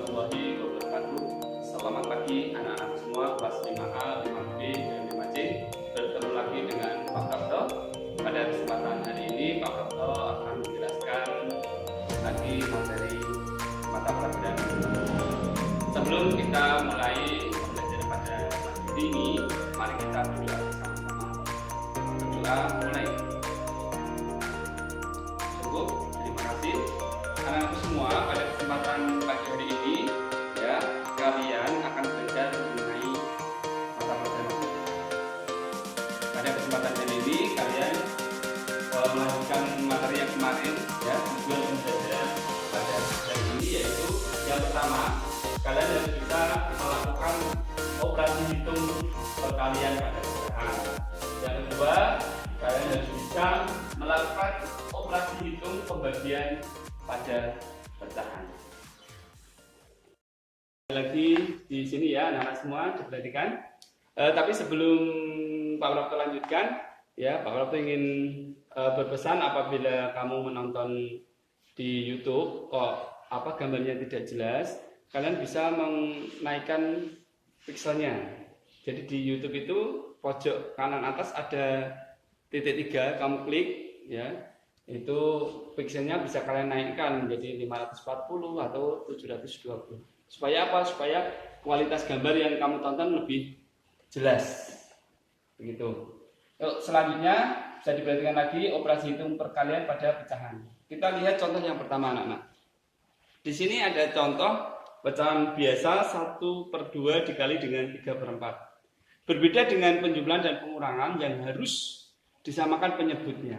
warahmatullahi wabarakatuh. Selamat pagi anak-anak semua kelas 5A, 5B, dan 5C. Bertemu lagi dengan Pak Prapto. Pada kesempatan hari ini Pak Prapto akan menjelaskan lagi materi mata pelajaran. Sebelum kita mulai belajar pada materi ini, mari kita berdoa bersama-sama. Berdoa mulai. Cukup, terima kasih anak-anak semua. Pada kesempatan pagi hari ini ya, kalian akan belajar mengenai mata pelajaran. Pada kesempatan hari ini kalian melanjutkan materi yang kemarin ya, tujuan belajar pada hari ini yaitu yang pertama, kalian harus bisa melakukan operasi hitung perkalian pada pecahan. Yang kedua, kalian harus bisa melakukan operasi hitung pembagian pada pecahan. Lagi di sini ya anak-anak semua diperhatikan. Tapi sebelum Pak Prapto lanjutkan ya, Pak Prapto ingin berpesan apabila kamu menonton di YouTube kok gambarnya tidak jelas, kalian bisa menaikkan pikselnya. Jadi di YouTube itu pojok kanan atas ada titik 3, kamu klik ya, itu pikselnya bisa kalian naikkan menjadi 540 atau 720. Supaya apa? Supaya kualitas gambar yang kamu tonton lebih jelas. Begitu. Selanjutnya bisa diperhatikan lagi operasi hitung perkalian pada pecahan. Kita lihat contoh yang pertama anak-anak. Di sini ada contoh pecahan biasa 1/2 dikali dengan 3/4. Berbeda dengan penjumlahan dan pengurangan yang harus disamakan penyebutnya.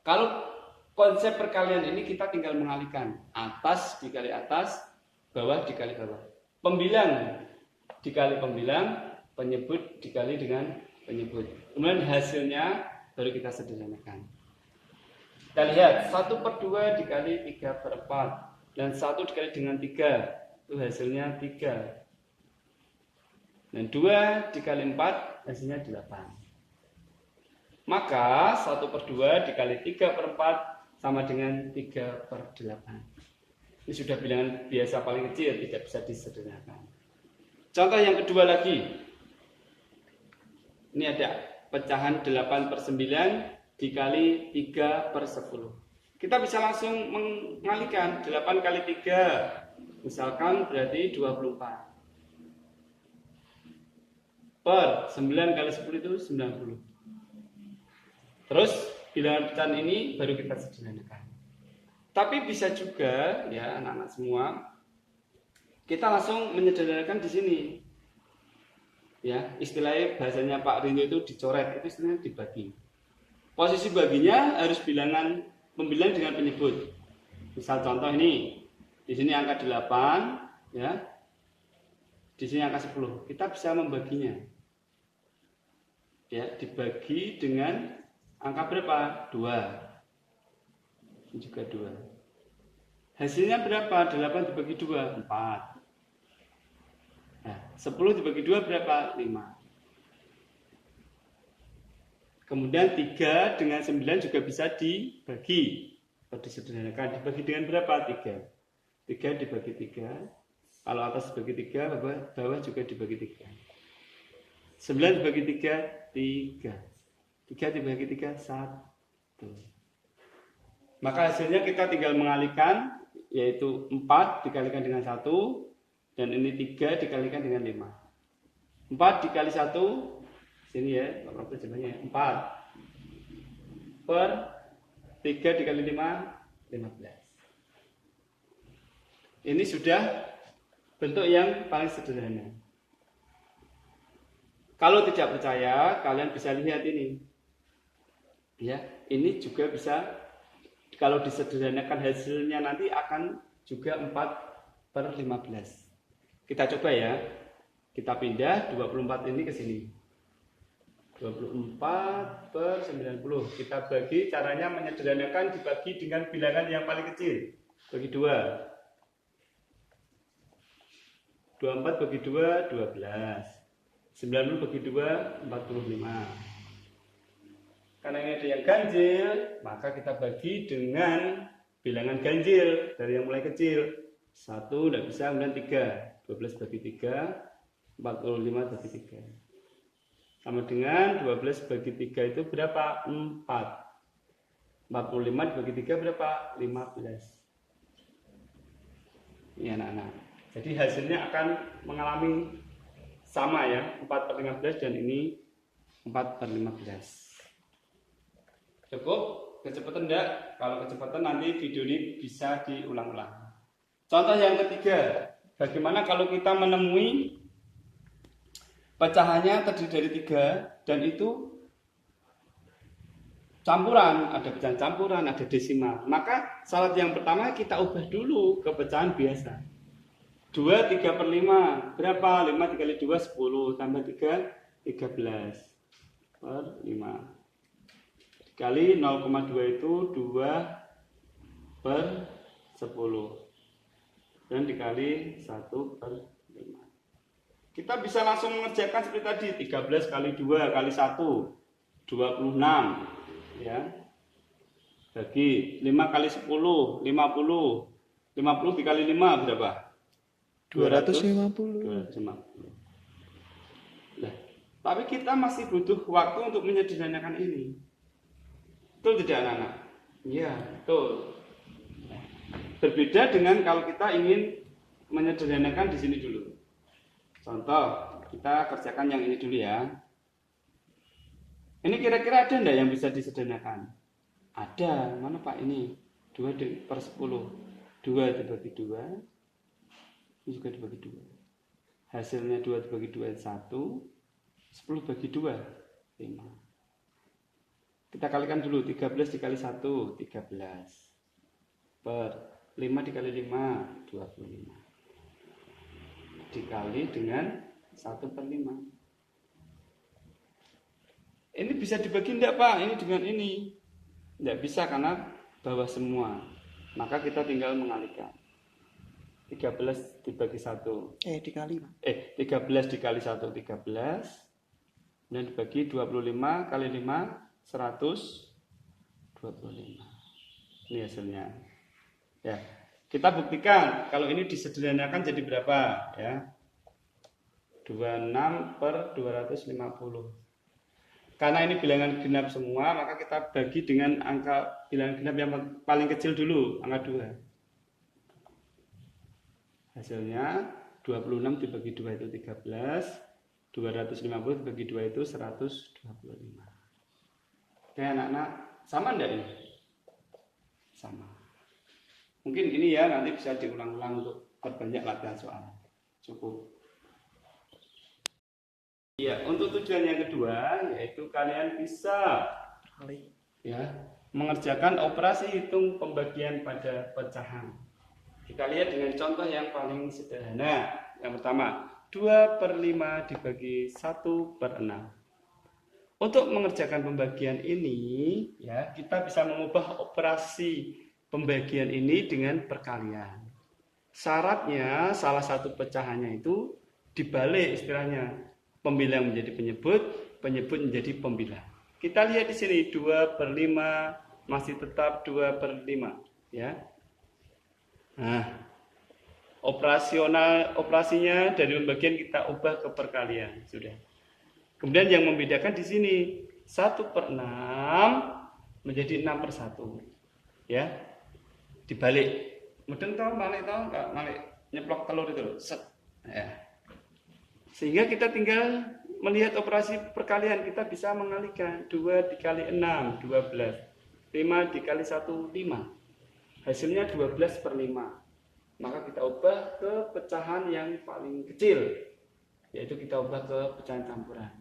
Kalau konsep perkalian ini kita tinggal mengalihkan, atas dikali atas, bawah dikali bawah. Pembilang dikali pembilang, penyebut dikali dengan penyebut. Kemudian hasilnya baru kita sederhanakan. Kita lihat 1/2 dikali 3/4 dan 1 dikali dengan 3, itu hasilnya 3. Dan 2 dikali 4 hasilnya 8. Maka 1/2 dikali 3/4 sama dengan 3/8. Ini sudah bilangan biasa paling kecil, tidak bisa disederhanakan. Contoh yang kedua lagi. Ini ada pecahan 8/9 dikali 3/10. Kita bisa langsung mengalihkan 8 kali 3. Misalkan berarti 24. Per 9 kali 10 itu 90. Terus bilangan pecahan ini baru kita sederhanakan. Tapi bisa juga ya anak-anak semua, kita langsung menyederhanakan di sini. Ya, istilahnya bahasanya Pak Rinyo itu dicoret, itu istilahnya dibagi. Posisi baginya harus membilang dengan penyebut. Misal contoh ini, di sini angka 8, ya. Di sini angka 10. Kita bisa membaginya. Ya, dibagi dengan angka berapa? 2. Ini juga 2. Hasilnya berapa? 8 dibagi 2, 4. Nah, 10 dibagi 2 berapa? 5. Kemudian 3 dengan 9 juga bisa dibagi. Atau disederhanakan. Dibagi dengan berapa? 3. 3 dibagi 3. Kalau atas dibagi 3, bawah juga dibagi 3. 9 dibagi 3, 3. 3 dibagi 3, 1. Maka hasilnya kita tinggal mengalihkan, yaitu 4 dikalikan dengan 1, dan ini 3 dikalikan dengan 5. 4 dikali 1, sini ya, Pak jawabannya 4. Per 3 dikali 5, 15. Ini sudah bentuk yang paling sederhana. Kalau tidak percaya, kalian bisa lihat ini. Ya, ini juga bisa. Kalau disederhanakan hasilnya nanti akan juga 4/15. Kita coba ya. Kita pindah 24 ini ke sini. 24/90. Kita bagi, caranya menyederhanakan dibagi dengan bilangan yang paling kecil. Bagi 2. 24 bagi 2, 12. 90 bagi 2, 45. Karena ini ada yang ganjil, maka kita bagi dengan bilangan ganjil dari yang mulai kecil. 1 tidak bisa, kemudian 3. 12 bagi 3, 45 bagi 3. Sama dengan 12 bagi 3 itu berapa? 4. 45 dibagi 3 berapa? 15. Ini anak-anak. Jadi hasilnya akan mengalami sama ya, 4/15 dan ini 4/15. Cukup? Kecepatan enggak? Kalau kecepatan nanti video ini bisa diulang-ulang. Contoh yang ketiga, bagaimana kalau kita menemui pecahannya terdiri dari 3 dan itu campuran, ada pecahan campuran, ada desimal. Maka syarat yang pertama kita ubah dulu ke pecahan biasa. 2 3/5 berapa? 5 dikali 2 10 tambah 3 13 per 5 dikali 0,2 itu 2 per 10 dan dikali 1 per 5. Kita bisa langsung mengerjakan seperti tadi, 13 kali 2 kali 1 26 ya. Bagi 5 kali 10 50. 50 dikali 5 berapa? 250. 250. Nah, tapi kita masih butuh waktu untuk menyederhanakan ini. Betul tidak anak-anak? Iya, betul. Berbeda dengan kalau kita ingin menyederhanakan di sini dulu. Contoh, kita kerjakan yang ini dulu ya. Ini kira-kira ada enggak yang bisa disederhanakan? Ada. Mana Pak ini? 2 per 10. 2 dibagi 2. Ini juga dibagi 2. Hasilnya 2 dibagi 2 1. 10 bagi 2 5. Kita kalikan dulu. 13 dikali 1 13. Per 5 dikali 5 25. Dikali dengan 1 per 5. Ini bisa dibagi enggak Pak? Ini dengan ini. Enggak bisa karena bawah semua. Maka kita tinggal mengalihkan. 13 dibagi 1. Dikali, Pak. 13 dikali 1 13. Dan dibagi 25 kali 5 125. Ini hasilnya. Ya. Kita buktikan kalau ini disederhanakan jadi berapa ya? 26 per 250. Karena ini bilangan genap semua, maka kita bagi dengan angka bilangan genap yang paling kecil dulu, angka 2. Hasilnya 26 dibagi 2 itu 13, 250 dibagi 2 itu 125. Oke anak-anak, sama enggak ini? Sama. Mungkin ini ya nanti bisa diulang-ulang untuk perbanyak latihan soal. Cukup. Ya, untuk tujuan yang kedua yaitu kalian bisa ya mengerjakan operasi hitung pembagian pada pecahan. Kita lihat dengan contoh yang paling sederhana. Yang pertama, 2 per 5 dibagi 1 per 6. Untuk mengerjakan pembagian ini, ya kita bisa mengubah operasi pembagian ini dengan perkalian. Syaratnya salah satu pecahannya itu dibalik istilahnya. Pembilang menjadi penyebut, penyebut menjadi pembilang. Kita lihat di sini 2 per 5 masih tetap 2 per 5, ya. Nah, operasinya dari pembagian kita ubah ke perkalian, sudah. Kemudian yang membedakan di sini 1 per 6 menjadi 6 per 1, ya. Dibalik. Mudeng tahu balik tahu enggak? Balik nyeplok telur itu loh. Set. Ya. Sehingga kita tinggal melihat operasi perkalian, kita bisa mengalihkan 2 dikali 6, 12. 5 dikali 1, 5. Hasilnya 12 per 5. Maka kita ubah ke pecahan yang paling kecil, yaitu kita ubah ke pecahan campuran.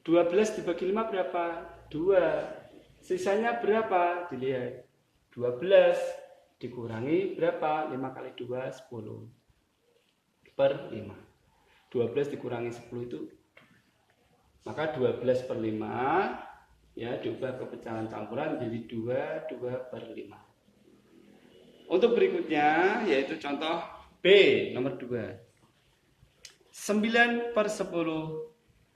12 dibagi 5 berapa? 2. Sisanya berapa? Dilihat. 12 dikurangi berapa? 5 kali 2, 10. Per 5. 12 dikurangi 10 itu, maka 12 per 5 ya diubah ke pecahan campuran jadi 2 per 5. Untuk berikutnya yaitu contoh B nomor 2. 9 per 10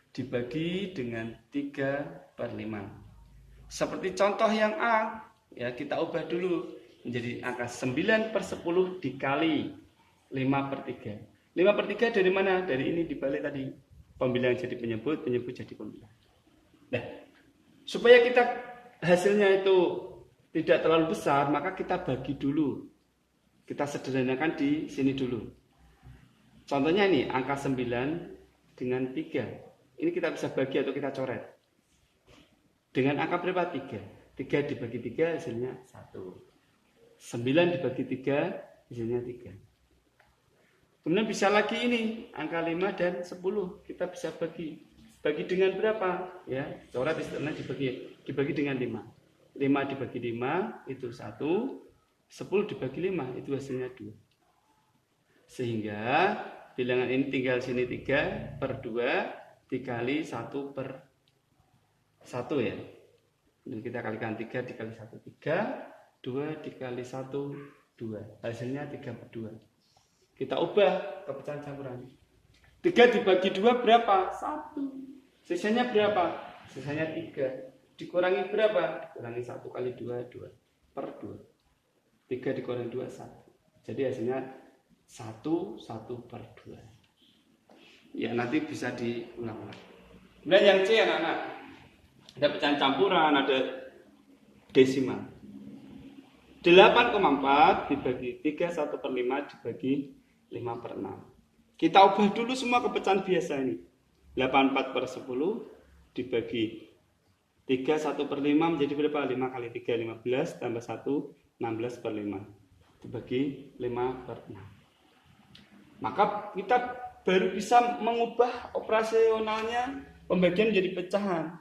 dibagi dengan 3 per 5. Seperti contoh yang A, ya kita ubah dulu menjadi angka 9 per 10 dikali 5/3. 5/3 dari mana? Dari ini dibalik tadi. Pembilangan jadi penyebut, penyebut jadi pembilang. Nah, supaya kita hasilnya itu tidak terlalu besar, maka kita bagi dulu. Kita sederhanakan di sini dulu. Contohnya ini, angka 9 dengan 3. Ini kita bisa bagi atau kita coret. Dengan angka berapa? 3. 3 dibagi 3 hasilnya 1. 9 dibagi 3 hasilnya 3. Kemudian bisa lagi ini, angka 5 dan 10. Kita bisa bagi. Bagi dengan berapa? Ya, coret istilahnya dibagi dengan 5. 5 dibagi 5 itu 1. 10 dibagi 5 itu hasilnya 2. Sehingga bilangan ini tinggal sini 3/2 dikali 1/1 ya. Dan kita kalikan 3 dikali 1 3, 2 dikali 1 2. Hasilnya 3/2. Kita ubah ke pecahan campuran. 3 dibagi 2 berapa? 1. Sisanya berapa? Sisanya 3. Dikurangi berapa? Dikurangi 1 kali 2, 2/2. 3 dikurangi 2, 1. Jadi hasilnya 1/2. Ya, nanti bisa diulang-ulang. Kemudian yang C anak-anak. Ada pecahan campuran, ada desimal. 8,4 dibagi 3, 1/5 dibagi 5/6. Kita ubah dulu semua ke pecahan biasa ini. 84/10 dibagi 3, 1/5 menjadi berapa? 5 kali 3, 15 tambah 1, 16/5 dibagi 5/6. Maka kita baru bisa mengubah operasionalnya pembagian menjadi pecahan.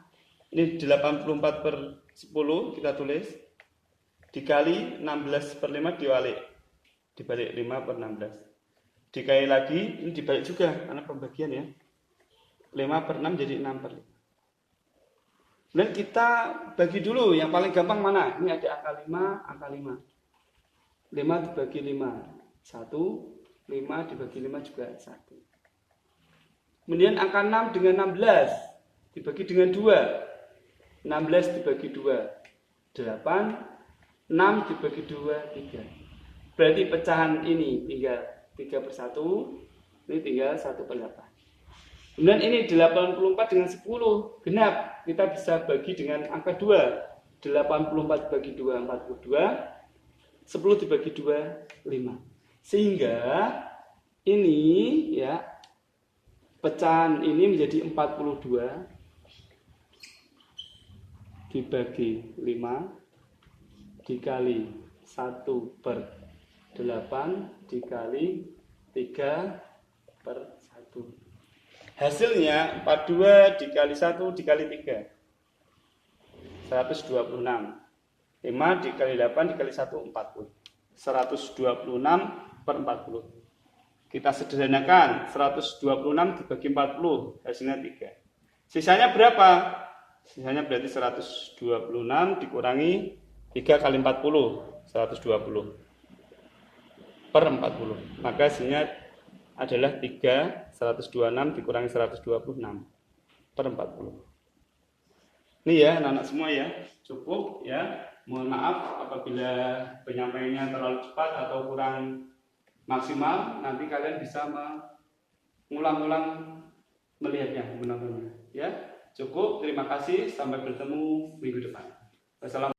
Ini 84/10 kita tulis dikali 16/5 dibalik 5/16. Dikali lagi ini dibalik juga karena pembagian ya. 5/6 jadi 6/5. Dan kita bagi dulu yang paling gampang mana? Ini ada angka 5, angka 5. 5 dibagi 5, 1. 5 dibagi 5 juga 1. Kemudian angka 6 dengan 16 dibagi dengan 2. 16 dibagi 2, 8. 6 dibagi 2, 3. Berarti pecahan ini tinggal 3/1. Ini tinggal 1/8. Kemudian ini 84 dengan 10 genap. Kita bisa bagi dengan angka 2. 84 dibagi 2, 42. 10 dibagi 2, 5. Sehingga ini ya, pecahan ini menjadi 42 dibagi 5 dikali 1/8 dikali 3/1. Hasilnya 42 dikali 1 dikali 3. 126. 5 dikali 8 dikali 1, 40. 126/40. Kita sederhanakan. 126 dibagi 40. Hasilnya 3. Sisanya berapa? Sisanya berarti 126 dikurangi 3 kali 40. 120/40. Maka hasilnya adalah 3, 126 dikurangi 126/40. Ini ya anak-anak semua ya, cukup ya. Mohon maaf apabila penyampaiannya terlalu cepat atau kurang maksimal. Nanti kalian bisa mengulang-ulang melihatnya, menontonnya. Ya, cukup. Terima kasih. Sampai bertemu minggu depan. Wassalamualaikum.